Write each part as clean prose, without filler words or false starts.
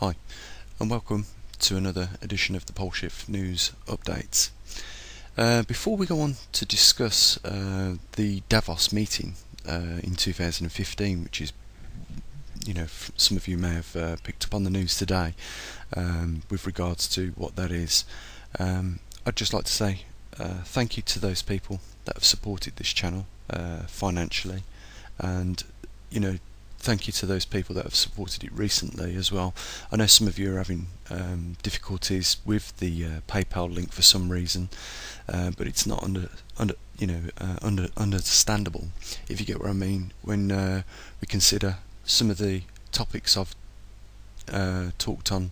Hi, and welcome to another edition of the Poleshift News Updates. Before we go on to discuss the Davos meeting in 2015, which is, some of you may have picked up on the news today with regards to what that is, I'd just like to say thank you to those people that have supported this channel financially, and thank you to those people that have supported it recently as well. I know some of you are having difficulties with the PayPal link for some reason, but it's not understandable, if you get what I mean, when we consider some of the topics I've talked on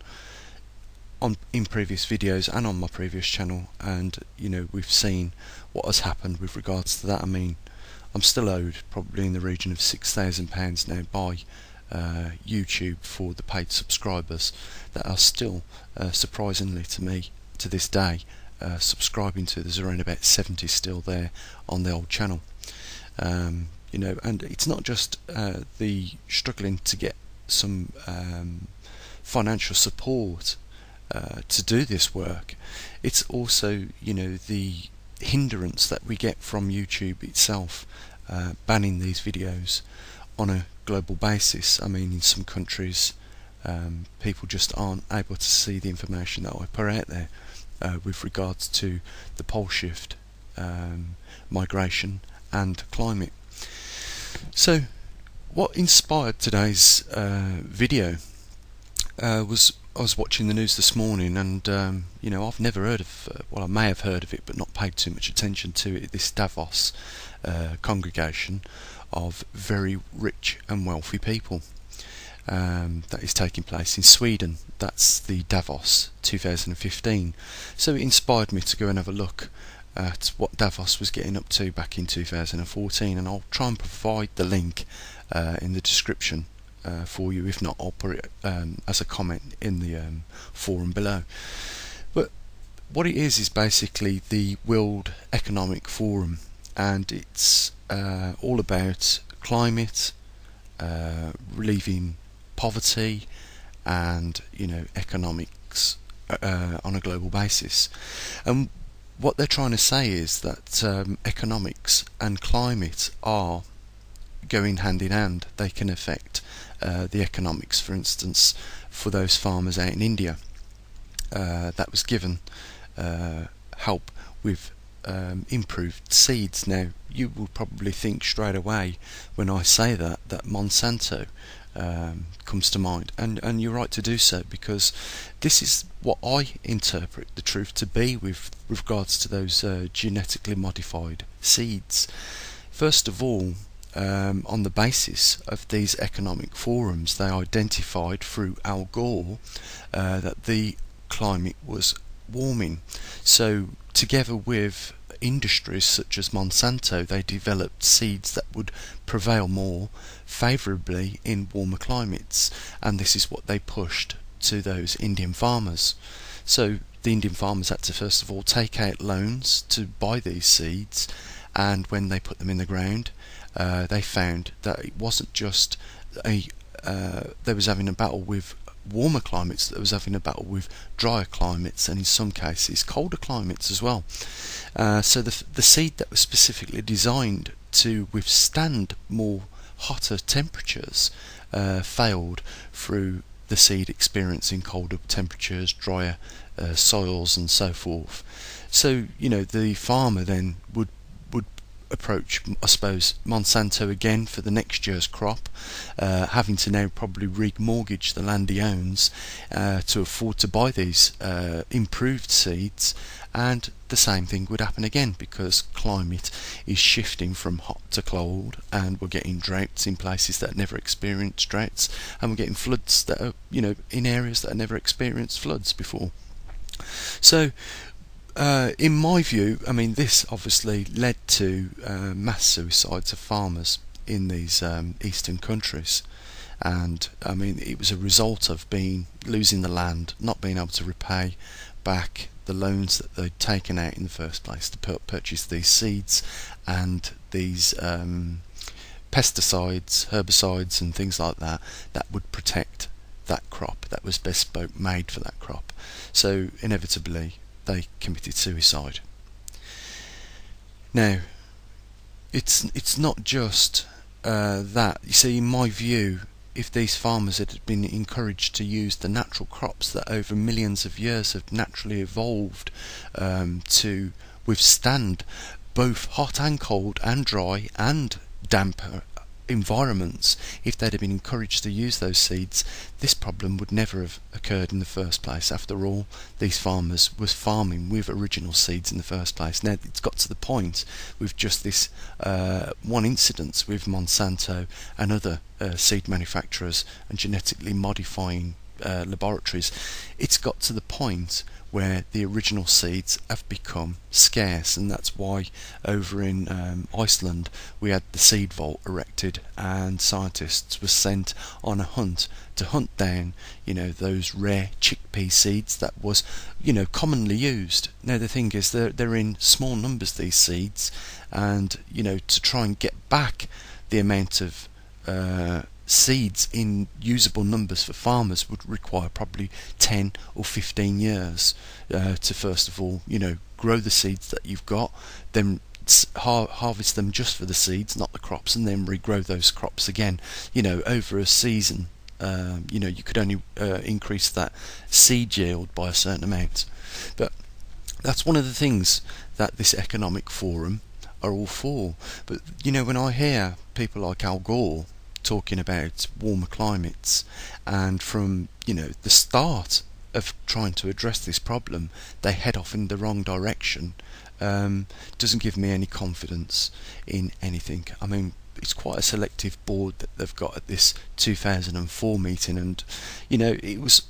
in previous videos and on my previous channel, and we've seen what has happened with regards to that. I mean, I'm still owed probably in the region of £6,000 now by YouTube for the paid subscribers that are still, surprisingly to me, to this day, subscribing to. There's around about 70 still there on the old channel. And it's not just the struggling to get some financial support to do this work. It's also the hindrance that we get from YouTube itself banning these videos on a global basis. I mean, in some countries people just aren't able to see the information that I put out there with regards to the pole shift, migration and climate. So what inspired today's video was, I was watching the news this morning, and I've never heard of, well, I may have heard of it but not paid too much attention to it, this Davos congregation of very rich and wealthy people that is taking place in Sweden. That's the Davos 2015. So it inspired me to go and have a look at what Davos was getting up to back in 2014, and I'll try and provide the link in the description for you. If not, I'll put it as a comment in the forum below. But what it is basically the World Economic Forum, and it's all about climate, relieving poverty, and economics on a global basis. And what they're trying to say is that economics and climate are going hand in hand. They can affect the economics, for instance, for those farmers out in India that was given help with improved seeds. Now, you will probably think straight away when I say that Monsanto comes to mind, and you're right to do so, because this is what I interpret the truth to be with regards to those genetically modified seeds. First of all, on the basis of these economic forums, they identified through Gore that the climate was warming. So together with industries such as Monsanto, they developed seeds that would prevail more favourably in warmer climates, and this is what they pushed to those Indian farmers. So the Indian farmers had to first of all take out loans to buy these seeds, and when they put them in the ground, they found that it wasn't just they was having a battle with warmer climates, that was having a battle with drier climates, and in some cases colder climates as well. So the seed that was specifically designed to withstand more hotter temperatures failed through the seed experiencing colder temperatures, drier soils and so forth. So the farmer then would approach, I suppose, Monsanto again for the next year's crop, having to now probably remortgage the land he owns to afford to buy these improved seeds, and the same thing would happen again, because climate is shifting from hot to cold, and we're getting droughts in places that never experienced droughts, and we're getting floods that are in areas that have never experienced floods before. So in my view, I mean, this obviously led to mass suicides of farmers in these eastern countries, and I mean, it was a result of losing the land, not being able to repay back the loans that they'd taken out in the first place to purchase these seeds and these pesticides, herbicides and things like that would protect that crop, that was bespoke made for that crop. So inevitably they committed suicide. Now, it's not just that. You see, in my view, if these farmers had been encouraged to use the natural crops that over millions of years have naturally evolved to withstand both hot and cold and dry and damp environments, if they'd have been encouraged to use those seeds, this problem would never have occurred in the first place. After all, these farmers was farming with original seeds in the first place. Now it's got to the point with just this one incident with Monsanto and other seed manufacturers and genetically modifying laboratories, it's got to the point where the original seeds have become scarce, and that's why over in Iceland we had the seed vault erected, and scientists were sent on a hunt to hunt down, those rare chickpea seeds that was, commonly used. Now the thing is, they're in small numbers, these seeds, and to try and get back the amount of seeds in usable numbers for farmers would require probably 10 or 15 years to first of all, grow the seeds that you've got, then harvest them just for the seeds, not the crops, and then regrow those crops again. Over a season, you could only increase that seed yield by a certain amount. But that's one of the things that this economic forum are all for. But when I hear people like Gore talking about warmer climates, and from the start of trying to address this problem they head off in the wrong direction, doesn't give me any confidence in anything. I mean, it's quite a selective board that they've got at this 2004 meeting, and it was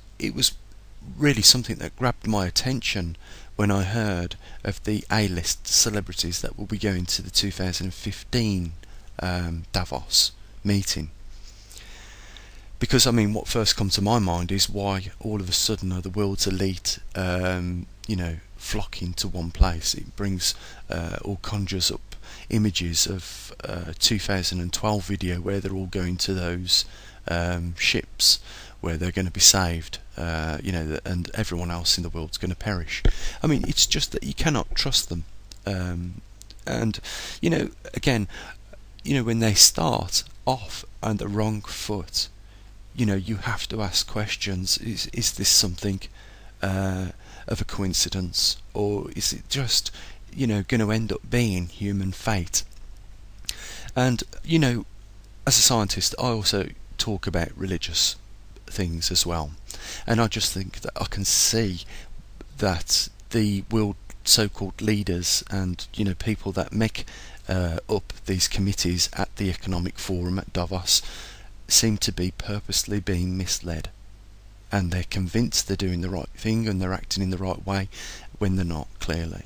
really something that grabbed my attention when I heard of the A-list celebrities that will be going to the 2015 Davos meeting. Because what first comes to my mind is why all of a sudden are the world's elite flocking to one place. It brings or conjures up images of 2012 video where they're all going to those ships where they're going to be saved, and everyone else in the world's going to perish. It's just that you cannot trust them, and again, when they start off on the wrong foot, you have to ask questions. Is this something of a coincidence, or is it just going to end up being human fate? And as a scientist, I also talk about religious things as well, and I just think that I can see that the world so-called leaders and people that make up these committees at the economic forum at Davos seem to be purposely being misled, and they're convinced they're doing the right thing and they're acting in the right way when they're not, clearly.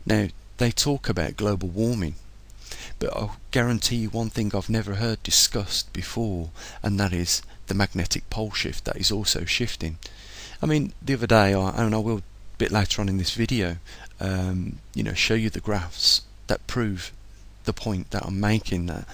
Now, they talk about global warming, but I'll guarantee you one thing I've never heard discussed before, and that is the magnetic pole shift that is also shifting. The other day, and I will a bit later on in this video, show you the graphs that prove the point that I'm making, that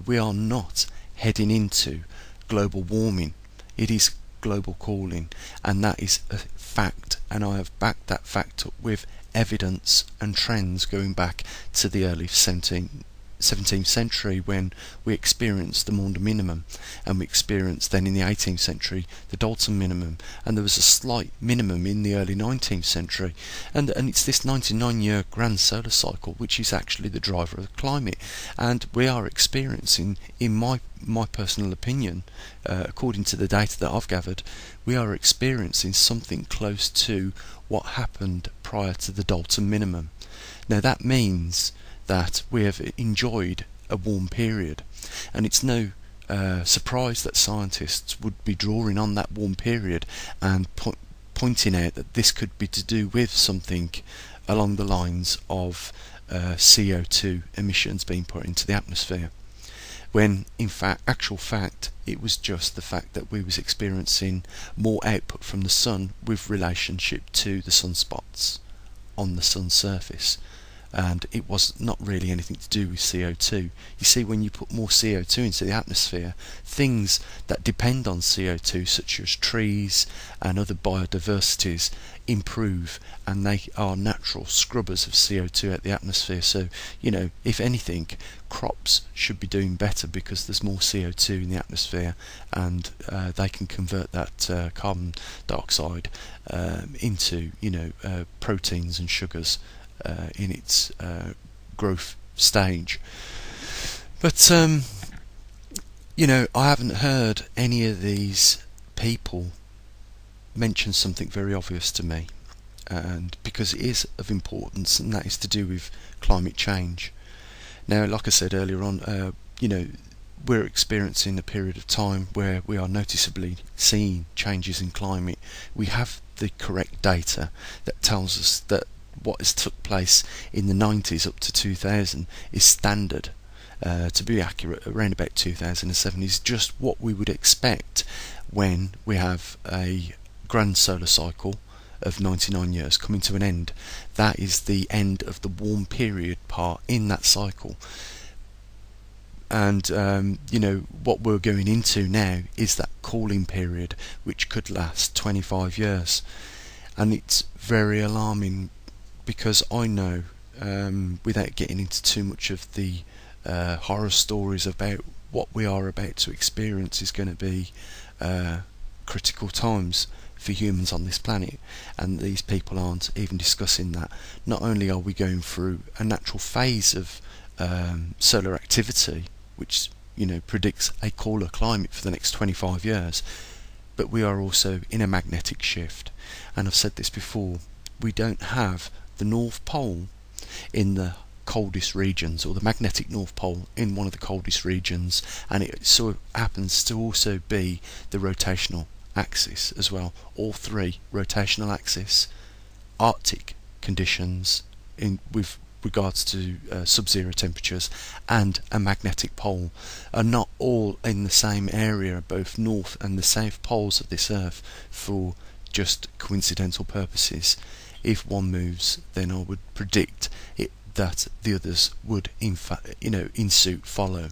we are not heading into global warming. It is global cooling, and that is a fact, and I have backed that fact up with evidence and trends going back to the early 17th century, when we experienced the Maunder minimum, and we experienced then in the 18th century the Dalton minimum, and there was a slight minimum in the early 19th century, and it's this 99-year grand solar cycle which is actually the driver of the climate. And we are experiencing, in my personal opinion, according to the data that I've gathered, we are experiencing something close to what happened prior to the Dalton minimum. Now that means that we have enjoyed a warm period, and it's no surprise that scientists would be drawing on that warm period and pointing out that this could be to do with something along the lines of CO2 emissions being put into the atmosphere, when in actual fact it was just the fact that we was experiencing more output from the sun with relationship to the sunspots on the sun's surface. and it was not really anything to do with CO2. You see, when you put more CO2 into the atmosphere, things that depend on CO2, such as trees and other biodiversities, improve, and they are natural scrubbers of CO2 at the atmosphere. So, if anything, crops should be doing better because there's more CO2 in the atmosphere, and they can convert that carbon dioxide into proteins and sugars in its growth stage. But I haven't heard any of these people mention something very obvious to me, and because it is of importance, and that is to do with climate change. Now, like I said earlier on, we're experiencing a period of time where we are noticeably seeing changes in climate. We have the correct data that tells us that what has took place in the 90s up to 2000 is standard. To be accurate, around about 2007 is just what we would expect when we have a grand solar cycle of 99 years coming to an end. That is the end of the warm period part in that cycle. And what we're going into now is that cooling period, which could last 25 years. And it's very alarming, because I know, without getting into too much of the horror stories about what we are about to experience, is going to be critical times for humans on this planet, and these people aren't even discussing that. Not only are we going through a natural phase of solar activity, which predicts a cooler climate for the next 25 years, but we are also in a magnetic shift. And I've said this before, we don't have the North Pole in the coldest regions, or the magnetic North Pole in one of the coldest regions, and it sort of happens to also be the rotational axis as well. All three, rotational axis, Arctic conditions with regards to sub-zero temperatures, and a magnetic pole, are not all in the same area, both north and the south poles of this earth, for just coincidental purposes. If one moves, then I would predict that the others would in suit follow.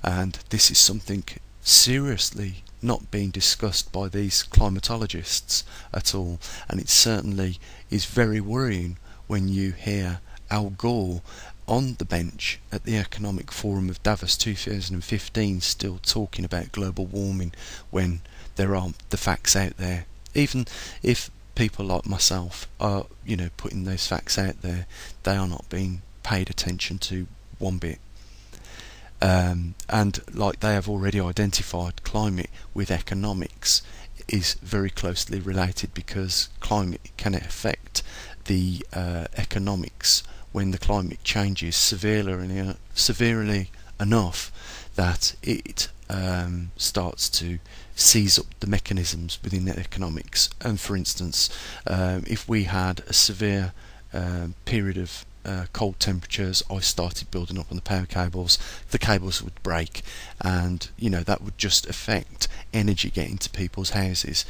And this is something seriously not being discussed by these climatologists at all, and it certainly is very worrying when you hear Al Gore on the bench at the Economic Forum of Davos 2015 still talking about global warming, when there aren't the facts out there. Even if people like myself are putting those facts out there, they are not being paid attention to one bit. And like they have already identified, climate with economics is very closely related, because climate can affect the economics when the climate changes severely enough that it starts to seize up the mechanisms within the economics. And for instance, if we had a severe period of cold temperatures, I started building up on the power cables, the cables would break, and that would just affect energy getting to people's houses.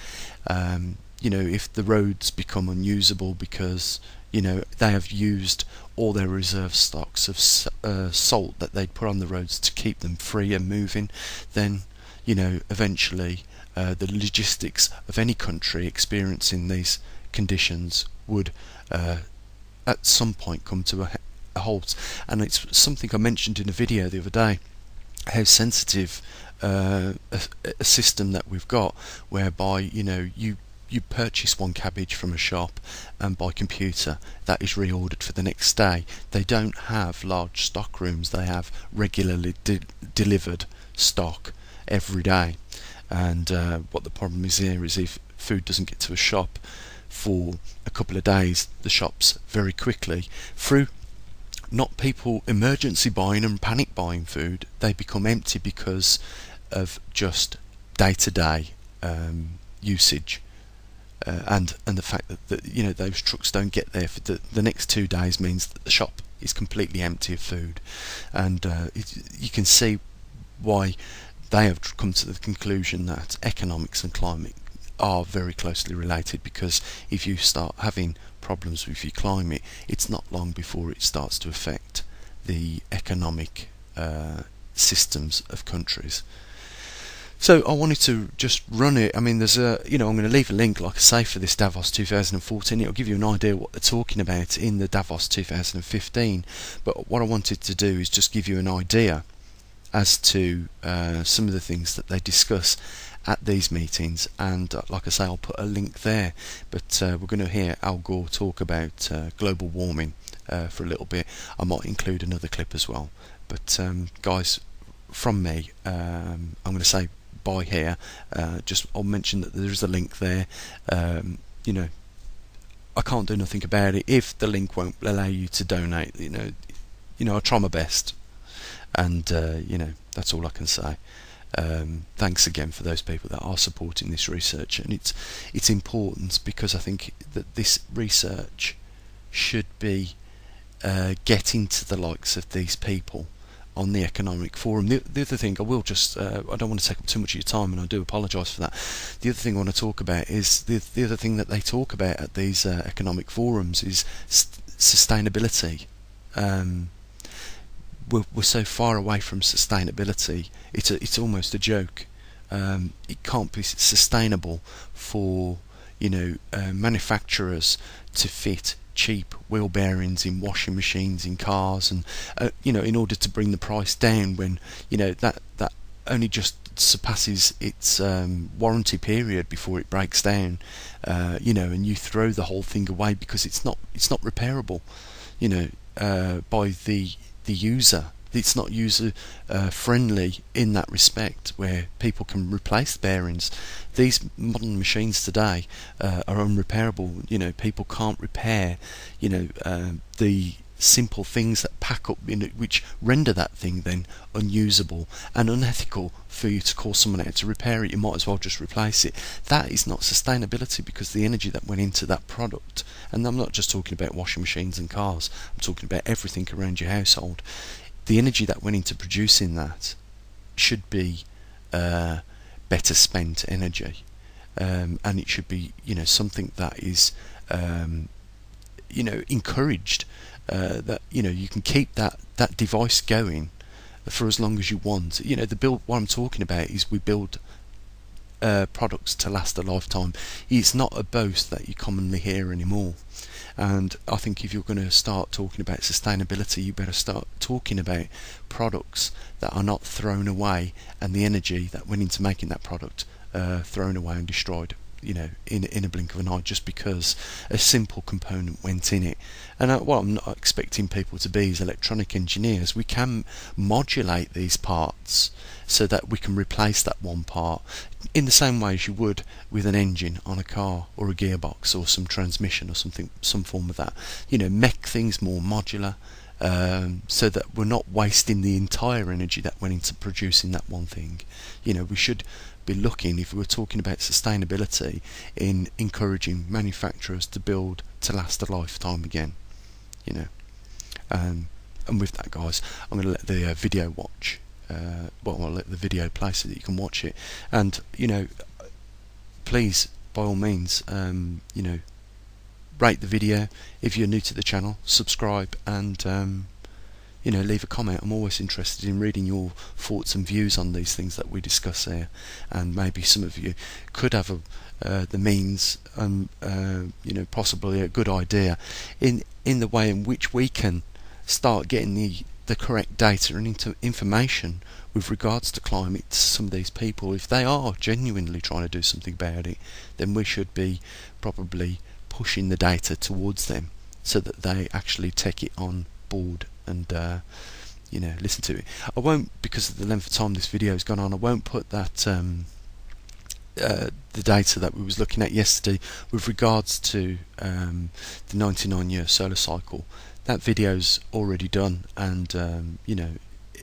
If the roads become unusable because they have used all their reserve stocks of salt that they'd put on the roads to keep them free and moving, then eventually the logistics of any country experiencing these conditions would at some point come to a halt. And it's something I mentioned in a video the other day, how sensitive a system that we've got, whereby you purchase one cabbage from a shop, and by computer that is reordered for the next day. They don't have large stock rooms, they have regularly delivered stock every day. And what the problem is here is, if food doesn't get to a shop for a couple of days, the shops very quickly, through not people emergency buying and panic buying food, they become empty because of just day-to-day usage. And the fact that those trucks don't get there for the next 2 days means that the shop is completely empty of food. And you can see why they have come to the conclusion that economics and climate are very closely related, because if you start having problems with your climate, it's not long before it starts to affect the economic systems of countries. So I wanted to just run it. I mean, there's I'm going to leave a link, like I say, for this Davos 2014. It'll give you an idea what they're talking about in the Davos 2015. But what I wanted to do is just give you an idea as to some of the things that they discuss at these meetings. And like I say, I'll put a link there. But we're going to hear Al Gore talk about global warming for a little bit. I might include another clip as well. But guys, from me, I'm going to say bye here. Just I'll mention that there is a link there. I can't do nothing about it if the link won't allow you to donate. I try my best, and that's all I can say. Thanks again for those people that are supporting this research, and it's important, because I think that this research should be getting to the likes of these people on the economic forum. The other thing I will just I don't want to take up too much of your time, and I do apologise for that. The other thing I want to talk about is the other thing that they talk about at these economic forums is sustainability. We're so far away from sustainability, it's almost a joke. It can't be sustainable for manufacturers to fit cheap wheel bearings in washing machines in cars, and in order to bring the price down, when that only just surpasses its warranty period before it breaks down, and you throw the whole thing away because it's not repairable by the user. It's not user friendly in that respect, where people can replace bearings. These modern machines today are unrepairable. People can't repair the simple things that pack up in it, which render that thing then unusable and unethical for you to call someone out to repair it. You might as well just replace it. That is not sustainability, because the energy that went into that product, and I'm not just talking about washing machines and cars, I'm talking about everything around your household. The energy that went into producing that should be better spent energy, and it should be something that is encouraged, that you can keep that device going for as long as you want. The build, what I'm talking about is we build products to last a lifetime. It's not a boast that you commonly hear anymore. And I think if you're going to start talking about sustainability, you better start talking about products that are not thrown away, and the energy that went into making that product thrown away and destroyed in a blink of an eye, just because a simple component went in it. And what I'm not expecting people to be is electronic engineers. We can modulate these parts so that we can replace that one part in the same way as you would with an engine on a car, or a gearbox, or some transmission, or some form of that. Make things more modular, so that we're not wasting the entire energy that went into producing that one thing. We should be looking, if we were talking about sustainability, in encouraging manufacturers to build to last a lifetime again. And with that, guys, I'm going to let the video watch. I'll let the video play so that you can watch it. And please, by all means, rate the video. If you're new to the channel, subscribe, and leave a comment. I'm always interested in reading your thoughts and views on these things that we discuss here, and maybe some of you could have the means, and possibly a good idea in the way in which we can start getting the correct data and information with regards to climate to some of these people. If they are genuinely trying to do something about it, then we should be probably pushing the data towards them, so that they actually take it on board and listen to it. I won't, because of the length of time this video has gone on, I won't put that the data that we was looking at yesterday with regards to the 99-year solar cycle. That video's already done, and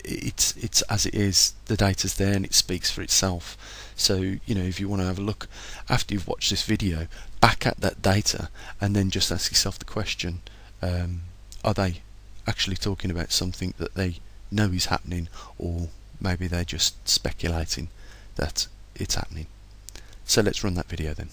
it's as it is. The data's there and it speaks for itself. So if you want to have a look after you've watched this video back at that data, and then just ask yourself the question, are they actually talking about something that they know is happening, or maybe they're just speculating that it's happening? So let's run that video then.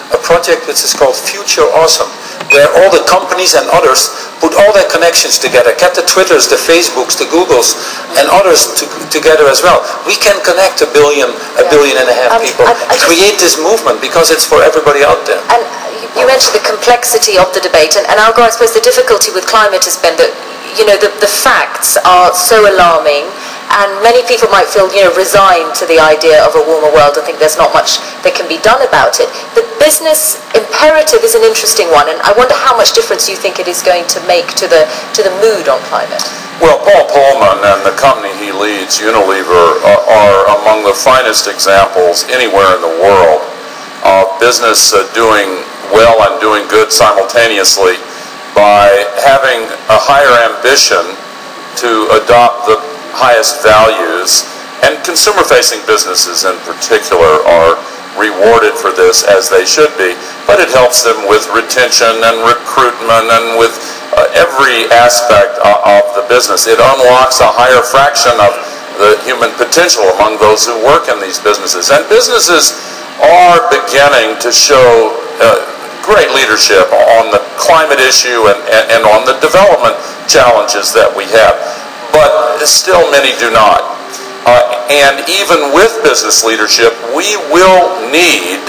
A project which is called Future Awesome, where all the companies and others put all their connections together, get the Twitters, the Facebooks, the Googles, and others together as well. We can connect a billion and a half people, create this movement, because it's for everybody out there. And you mentioned the complexity of the debate, and Algar, I suppose the difficulty with climate has been that, you know, the facts are so alarming, and many people might feel, you know, resigned to the idea of a warmer world and think there's not much that can be done about it. The business imperative is an interesting one, and I wonder how much difference you think it is going to make to the mood on climate. Well, Paul Pullman and the company he leads, Unilever, are among the finest examples anywhere in the world of business doing well and doing good simultaneously by having a higher ambition to adopt the highest values, and consumer-facing businesses in particular are rewarded for this, as they should be, but it helps them with retention and recruitment and with every aspect of the business. It unlocks a higher fraction of the human potential among those who work in these businesses, and businesses are beginning to show great leadership on the climate issue and on the development challenges that we have. But still many do not. And even with business leadership, we will need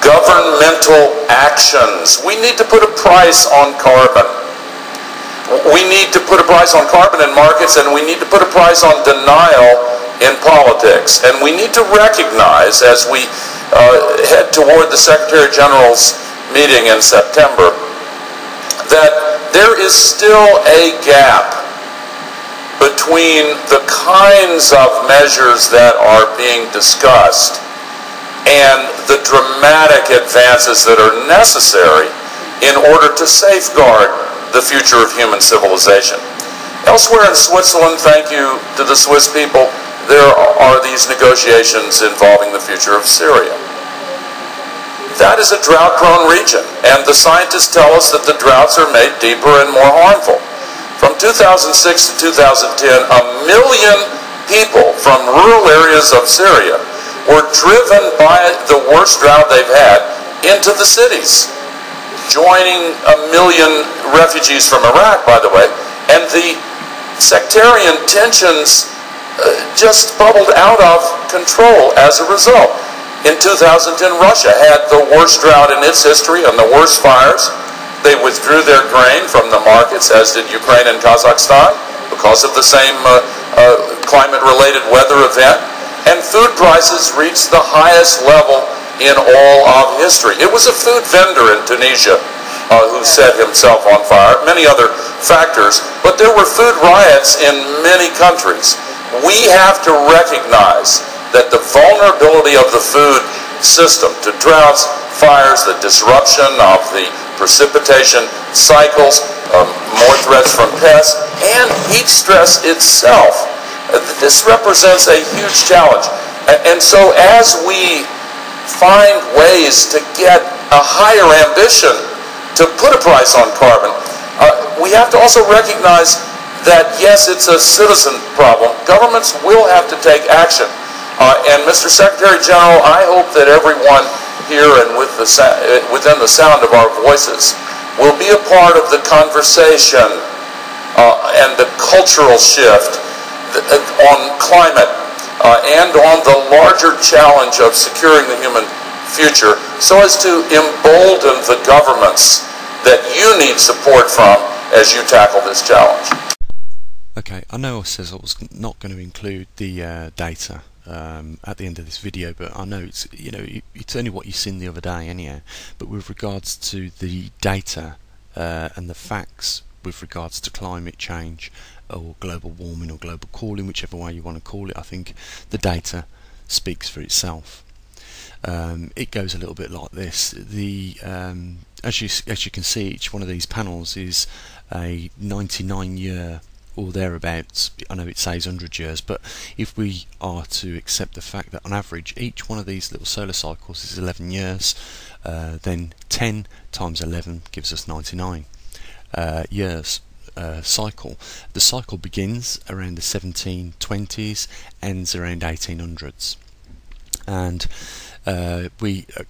governmental actions. We need to put a price on carbon. We need to put a price on carbon in markets, and we need to put a price on denial in politics. And we need to recognize, as we head toward the Secretary General's meeting in September, that there is still a gap between the kinds of measures that are being discussed and the dramatic advances that are necessary in order to safeguard the future of human civilization. Elsewhere in Switzerland, thank you to the Swiss people, there are these negotiations involving the future of Syria. That is a drought-prone region, and the scientists tell us that the droughts are made deeper and more harmful. From 2006 to 2010, 1 million people from rural areas of Syria were driven by the worst drought they've had into the cities, joining 1 million refugees from Iraq, by the way, and the sectarian tensions just bubbled out of control as a result. In 2010, Russia had the worst drought in its history and the worst fires. They withdrew their grain from the markets, as did Ukraine and Kazakhstan, because of the same climate-related weather event. And food prices reached the highest level in all of history. It was a food vendor in Tunisia who set himself on fire, many other factors, but there were food riots in many countries. We have to recognize that the vulnerability of the food system to droughts, fires, the disruption of the precipitation cycles, more threats from pests, and heat stress itself. This represents a huge challenge. And so as we find ways to get a higher ambition to put a price on carbon, we have to also recognize that, yes, it's a citizen problem. Governments will have to take action. And Mr. Secretary General, I hope that everyone here and within the sound of our voices will be a part of the conversation and the cultural shift on climate and on the larger challenge of securing the human future, so as to embolden the governments that you need support from as you tackle this challenge. Okay, I know I says I was not going to include the data at the end of this video, but I know it's, you know, it's only what you've seen the other day anyhow. But with regards to the data and the facts with regards to climate change or global warming or global cooling, whichever way you want to call it, I think the data speaks for itself. It goes a little bit like this. As you can see, each one of these panels is a 99-year or thereabouts. I know it says 100 years, but if we are to accept the fact that on average each one of these little solar cycles is 11 years, then 10 times 11 gives us 99 years. cycle. The cycle begins around the 1720s, ends around 1800s, and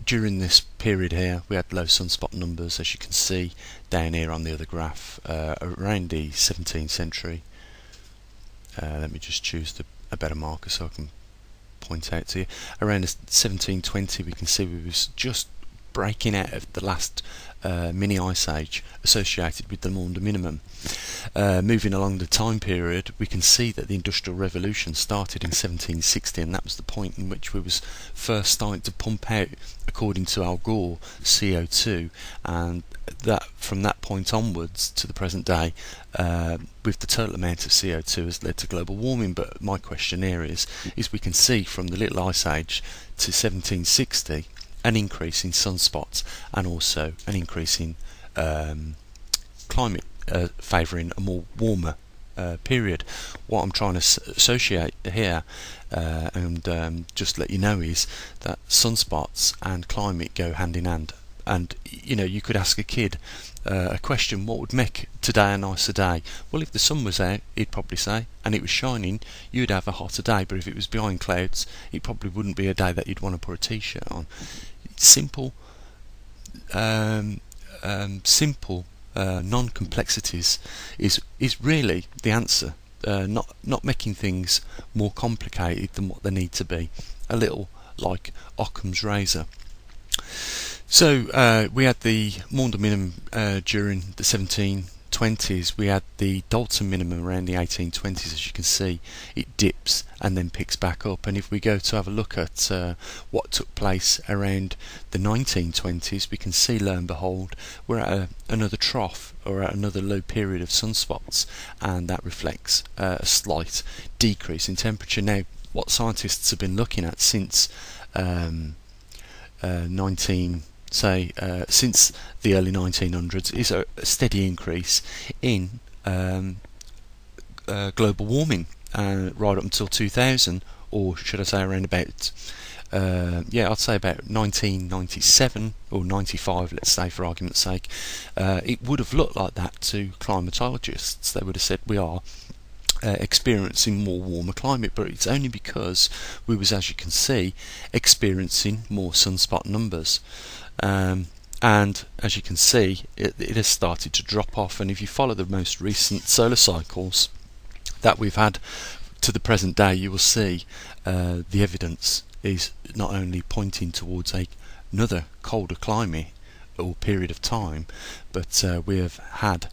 during this period here we had low sunspot numbers, as you can see down here on the other graph, around the 17th century. Let me just choose a better marker so I can point out to you. Around 1720 we can see we was just breaking out of the last mini ice age associated with the Maunder minimum. Moving along the time period, we can see that the Industrial Revolution started in 1760, and that was the point in which we was first starting to pump out, according to Al Gore, CO2, and that from that point onwards to the present day, with the total amount of CO2 has led to global warming. But my question here is we can see from the Little Ice Age to 1760 an increase in sunspots, and also an increase in climate favouring a more warmer period. What I'm trying to associate here and just let you know is that sunspots and climate go hand in hand. And you know, you could ask a kid a question: what would make today a nicer day? Well, if the sun was out, he'd probably say, and it was shining, you'd have a hotter day. But if it was behind clouds, it probably wouldn't be a day that you'd want to put a t-shirt on. Simple non-complexities is really the answer. Not making things more complicated than what they need to be. A little like Occam's razor. So we had the Maunder minimum during the 1720s. We had the Dalton minimum around the 1820s. As you can see, it dips and then picks back up. And if we go to have a look at what took place around the 1920s, we can see, lo and behold, we're at another trough, or at another low period of sunspots, and that reflects a slight decrease in temperature. Now, what scientists have been looking at since since the early 1900s is a steady increase in global warming, right up until 2000, or should I say around about I'd say about 1997 or 95, let's say for argument's sake. It would have looked like that to climatologists. They would have said we are experiencing more warmer climate, but it's only because we was, as you can see, experiencing more sunspot numbers. And as you can see, it has started to drop off. And if you follow the most recent solar cycles that we've had to the present day, you will see the evidence is not only pointing towards another colder climate or period of time, but we have had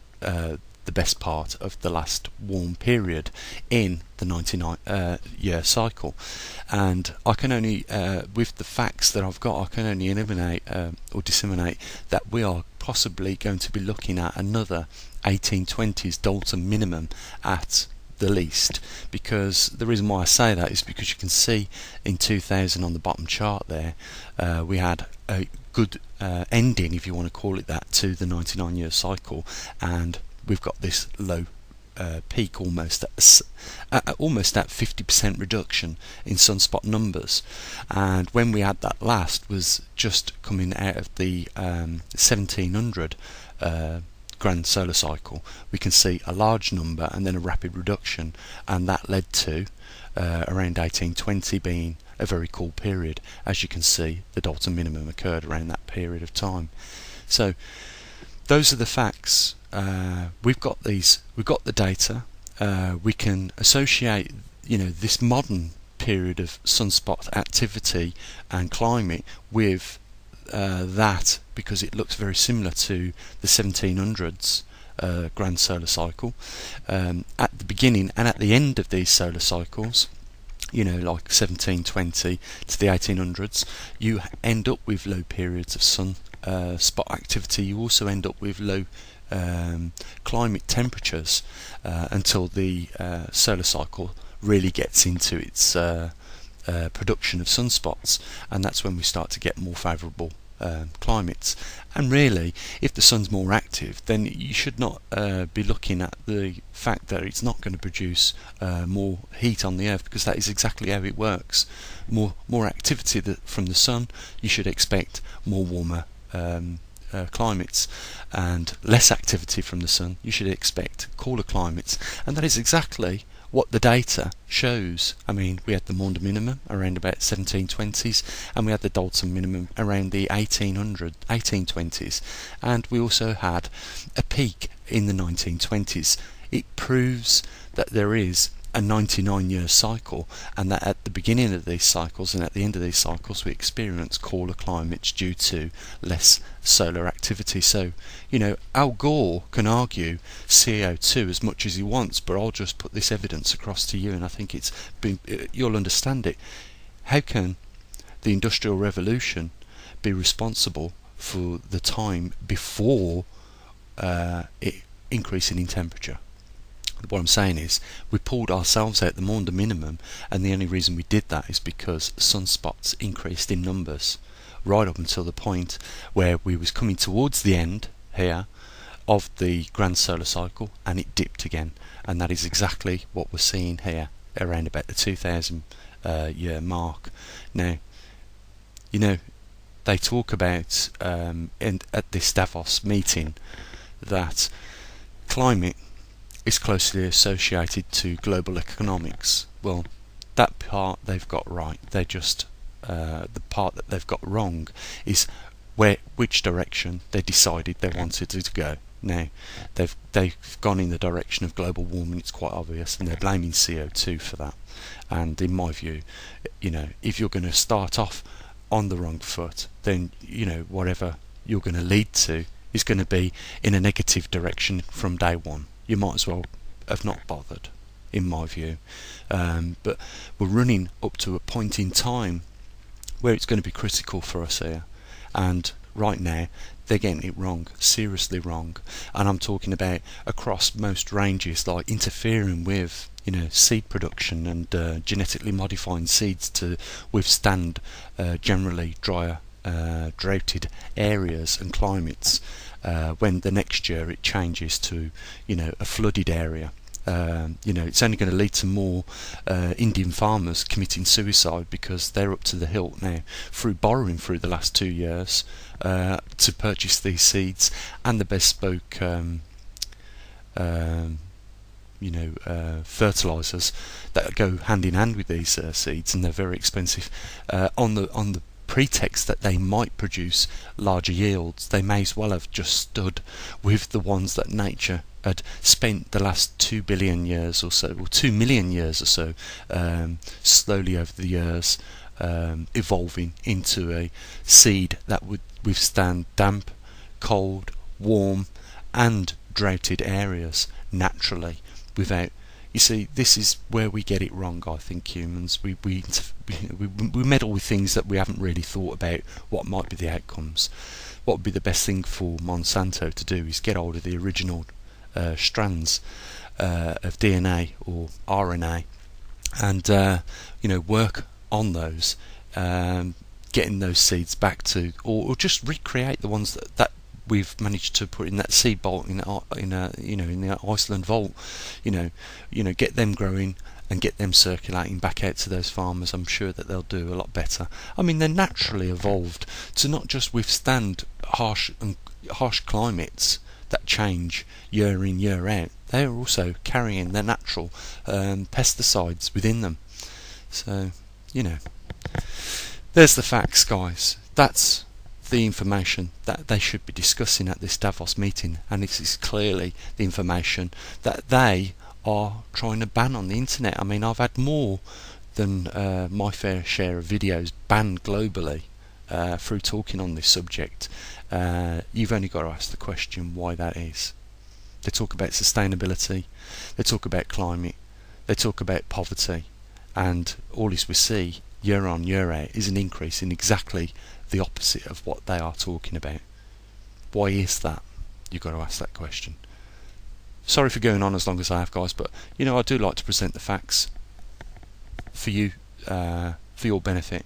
the best part of the last warm period in the 99-year cycle. And I can only, with the facts that I've got, I can only eliminate or disseminate that we are possibly going to be looking at another 1820s Dalton minimum at the least. Because the reason why I say that is because you can see in 2000 on the bottom chart there, we had a good ending, if you want to call it that, to the 99-year cycle, and we've got this low peak almost at 50% reduction in sunspot numbers. And when we had that last was just coming out of the 1700 grand solar cycle. We can see a large number and then a rapid reduction, and that led to around 1820 being a very cool period. As you can see, the Dalton minimum occurred around that period of time. So those are the facts. We've got the data. We can associate, this modern period of sunspot activity and climate with that, because it looks very similar to the 1700s grand solar cycle. At the beginning and at the end of these solar cycles, like 1720 to the 1800s, you end up with low periods of sun spot activity. You also end up with low climate temperatures until the solar cycle really gets into its production of sunspots, and that's when we start to get more favourable climates. And really, if the sun's more active, then you should not be looking at the fact that it's not going to produce more heat on the earth, because that is exactly how it works. More activity from the sun, you should expect more warmer climates and less activity from the sun, you should expect cooler climates, and that is exactly what the data shows. I mean, we had the Maunder minimum around about 1720s, and we had the Dalton minimum around the 1820s, and we also had a peak in the 1920s. It proves that there is a 99-year cycle, and that at the beginning of these cycles and at the end of these cycles we experience cooler climates due to less solar activity. So, you know, Al Gore can argue CO2 as much as he wants, but I'll just put this evidence across to you, and I think you'll understand it. How can the Industrial Revolution be responsible for the time before it increasing in temperature? What I'm saying is, we pulled ourselves out the Maunder minimum, and the only reason we did that is because sunspots increased in numbers, right up until the point where we was coming towards the end here of the grand solar cycle, and it dipped again, and that is exactly what we're seeing here around about the 2000 year mark. Now, you know, they talk about at this Davos meeting that climate is closely associated to global economics. Well, that part they've got right. They're just the part that they've got wrong is which direction they decided they wanted to go. Now, they've gone in the direction of global warming. It's quite obvious, and they're blaming CO2 for that. And in my view, you know, if you're going to start off on the wrong foot, then, you know, whatever you're going to lead to is going to be in a negative direction from day one. You might as well have not bothered, in my view. But we're running up to a point in time where it's going to be critical for us here, and right now they're getting it wrong, seriously wrong. And I'm talking about across most ranges, like interfering with, you know, seed production and genetically modifying seeds to withstand generally drier, droughted areas and climates, when the next year it changes to, you know, a flooded area. You know, it's only going to lead to more Indian farmers committing suicide because they're up to the hilt now through borrowing through the last 2 years to purchase these seeds and the bespoke fertilizers that go hand in hand with these seeds, and they're very expensive on the pretext that they might produce larger yields. They may as well have just stood with the ones that nature had spent the last 2 billion years or so, or 2 million years or so, slowly over the years evolving into a seed that would withstand damp, cold, warm and droughted areas naturally without. You see, this is where we get it wrong, I think, humans. We meddle with things that we haven't really thought about what might be the outcomes. What would be the best thing for Monsanto to do is get hold of the original strands of DNA or RNA and you know, work on those, getting those seeds back to, or just recreate the ones that we've managed to put in that seed vault in the Iceland vault. You know, get them growing and get them circulating back out to those farmers. I'm sure that they'll do a lot better. I mean, they're naturally evolved to not just withstand harsh climates that change year in, year out. They are also carrying their natural pesticides within them. So, you know, there's the facts, guys. That's the information that they should be discussing at this Davos meeting, and this is clearly the information that they are trying to ban on the internet. I mean, I've had more than my fair share of videos banned globally through talking on this subject. You've only got to ask the question why that is. They talk about sustainability, they talk about climate, they talk about poverty, and all this we see year on year out is an increase in exactly the opposite of what they are talking about. Why is that? You've got to ask that question. Sorry for going on as long as I have, guys, but you know, I do like to present the facts for you, for your benefit.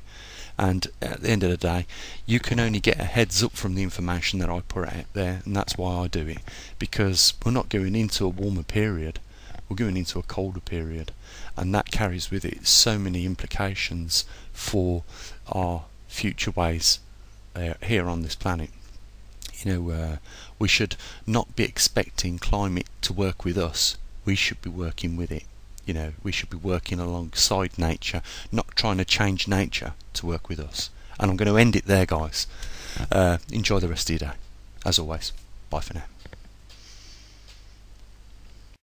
And at the end of the day, you can only get a heads up from the information that I put out there, and that's why I do it, because we're not going into a warmer period, we're going into a colder period, and that carries with it so many implications for our future ways here on this planet. We should not be expecting climate to work with us. We should be working with it. We should be working alongside nature, not trying to change nature to work with us. And I'm going to end it there, guys. Enjoy the rest of your day. As always, bye for now.